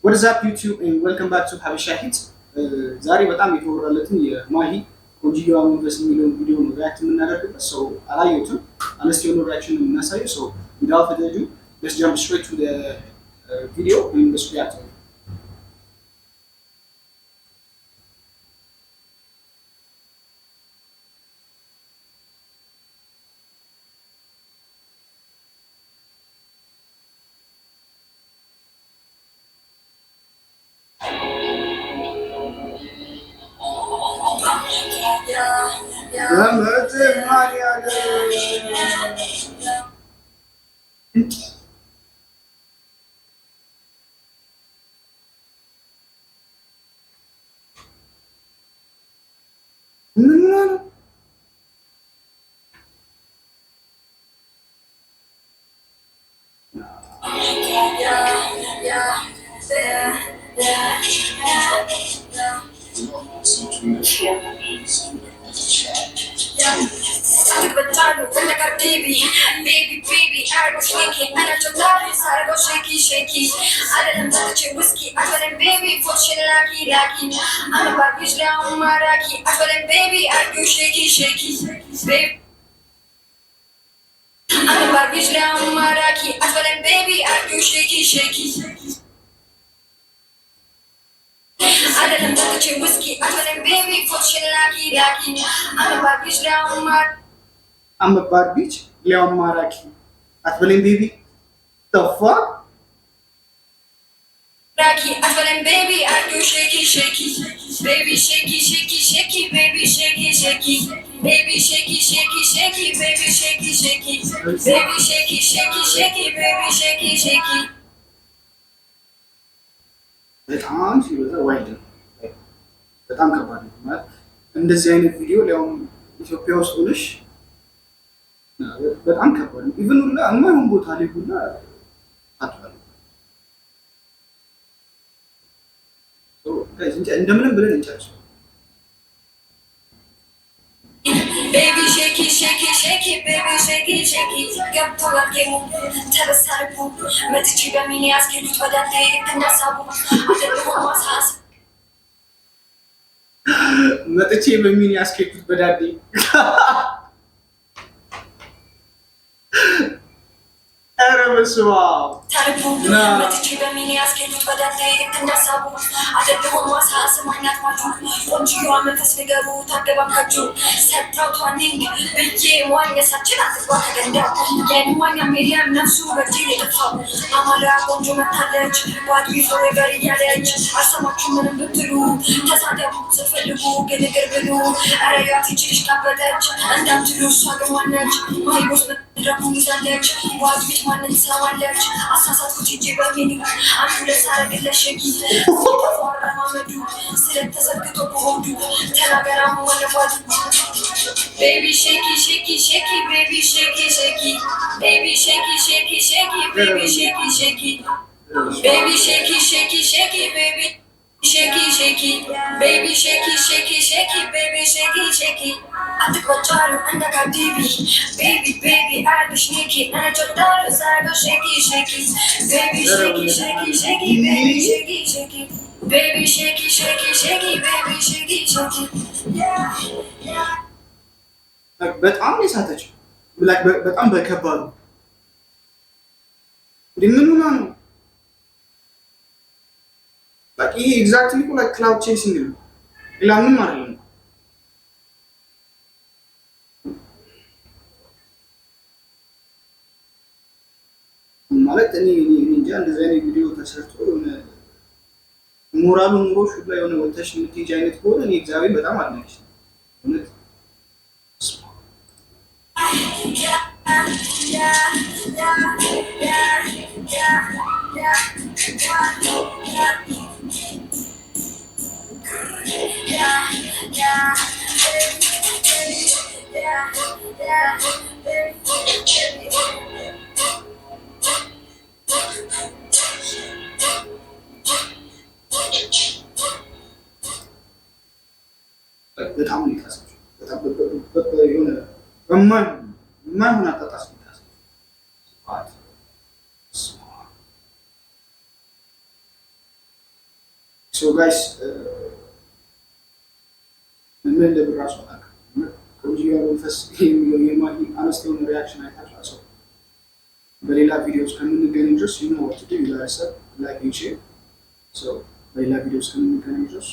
What is up YouTube and welcome back to ሀበሻ ሂት ዛሬ በጣም የተወራለትን የማሂ ቆንጂዬዋ መንፈስ የሚለውን ቪዲዮ ነው ሪያክት የምናደርግበት ሰው አላየሁትም አነስ የሆነ ሪያክሽን ነው የምናሳየው ሰው without further ado let's jump straight to the video and let's react to it. Baby, I was shaking, and I told her I go shaky. I didn't touch your whiskey, I told him, baby, for shit lucky. I'm a Barbie's down, Maraki. I told him, baby, I go shaky, baby. I'm a Barbie's down, Maraki. I told him, baby, I go shaky. I didn't touch your whiskey, I told him, baby, for shit lucky. I'm a Barbie's down, Maraki. I'm a Barbie, Leon Maraki. Atwelin baby, the fuck? Raki, Atwelin baby, I do shaky. Baby shaky, baby shaky. Baby shaky, baby shaky. Baby shaky, baby shaky. በጣም ሲበዛ ዋይድ ነው። በጣም ከባድ ነው ማለት እንደዚህ አይነት ቪዲዮ ሊያውም ኢትዮጵያ ውስጥ ሆነሽ በጣም ከባድ ነው። ኢቭን ሁላ የማይሆን ቦታ ላይ ሁላ አጥቷል። እንደምንም ብለን እንጨርሰው። Baby shaky, baby shaky. ገብቶሃል ጌሙ ተበሳርኩ መጥቼ በሚኒ ያስኬዱት ወዳንተ የተናሳቡ አይደለም ማሳስ መጥቼ በሚኒ ያስኬዱት በዳዴ ኧረ በስመ አብ ታሪኩ መጥቼ በሚኒ ያስኬዱት ወዳንተ የተናሳቡ አይደለም ማሳስ ማኛት ማጁ ቆንጆዋ መንፈስ ንገሩ ታገባካችሁ ሰጥታው ቷኒንግ ብዬ ዋኛሳችን አትጓ ተገንዳ የንዋኛ ሚዲያም ነፍሱ በእጅ የጠፋው አማራ ቆንጆ መታለች ዋት ፎሬቨር እያለች አሰማችሁ ምንም ብትሉ ተሳደቡ ስትፈልጉ ግንግር ብሉ ኧረ ያት ይችልሽ ካበጠች እንዳትሉ እሷ ግማነች ማይቦስ መድረኩን ይዛለች ዋት ቤት ማንን ትሰማለች አሳሳትኩት እጄ በሚኒ አንዱ ለሳረግለሽ ጊዜ ተፏረማመዱ ስለተዘግቶ በሆዱ ተናገራ ወለዋዱ Baby shaky, baby shaky. Baby shaky, baby shaky. Baby shaky, baby shaky. Baby shaky, baby shaky. Atikocharu anda kadibi. Baby, I do shaky. And I told her I go shaky. Baby shaky, baby shaky. Baby shaky, baby shaky. Yeah. በጣም የሳተችው በጣም በከባዱ ምን ሆና ነው? በቃ ይሄ ኤግዛክትሊ እኮ ላይክ ክላውድ ቼሲንግ ነው። ሌላ ምንም አይደለም ማለት እኔ እንጃ እንደዚህ አይነት ቪዲዮ ተሰርቶ የሆነ ሞራሉ ኑሮሽ ላይ የሆነ ወተሽ የምትሄጂ አይነት ከሆነ እኔ እግዚአብሔር በጣም አድናቂሽ ነው እውነት በጣም ይካሰች በጣም የሆነ በማይሆን አጣጣስ ይካሰች ሶ ጋይስ ምን ለብራሱ አጣቅ ቆንጂዮ መንፈስ የሚለው የማሂ አነስት የሆነ ሪያክሽን አይታችኋል። ሰው በሌላ ቪዲዮስ ከምንገናኝ ድረስ you know what to do, you guys like and share. So በሌላ ቪዲዮስ ከምንገናኝ ድረስ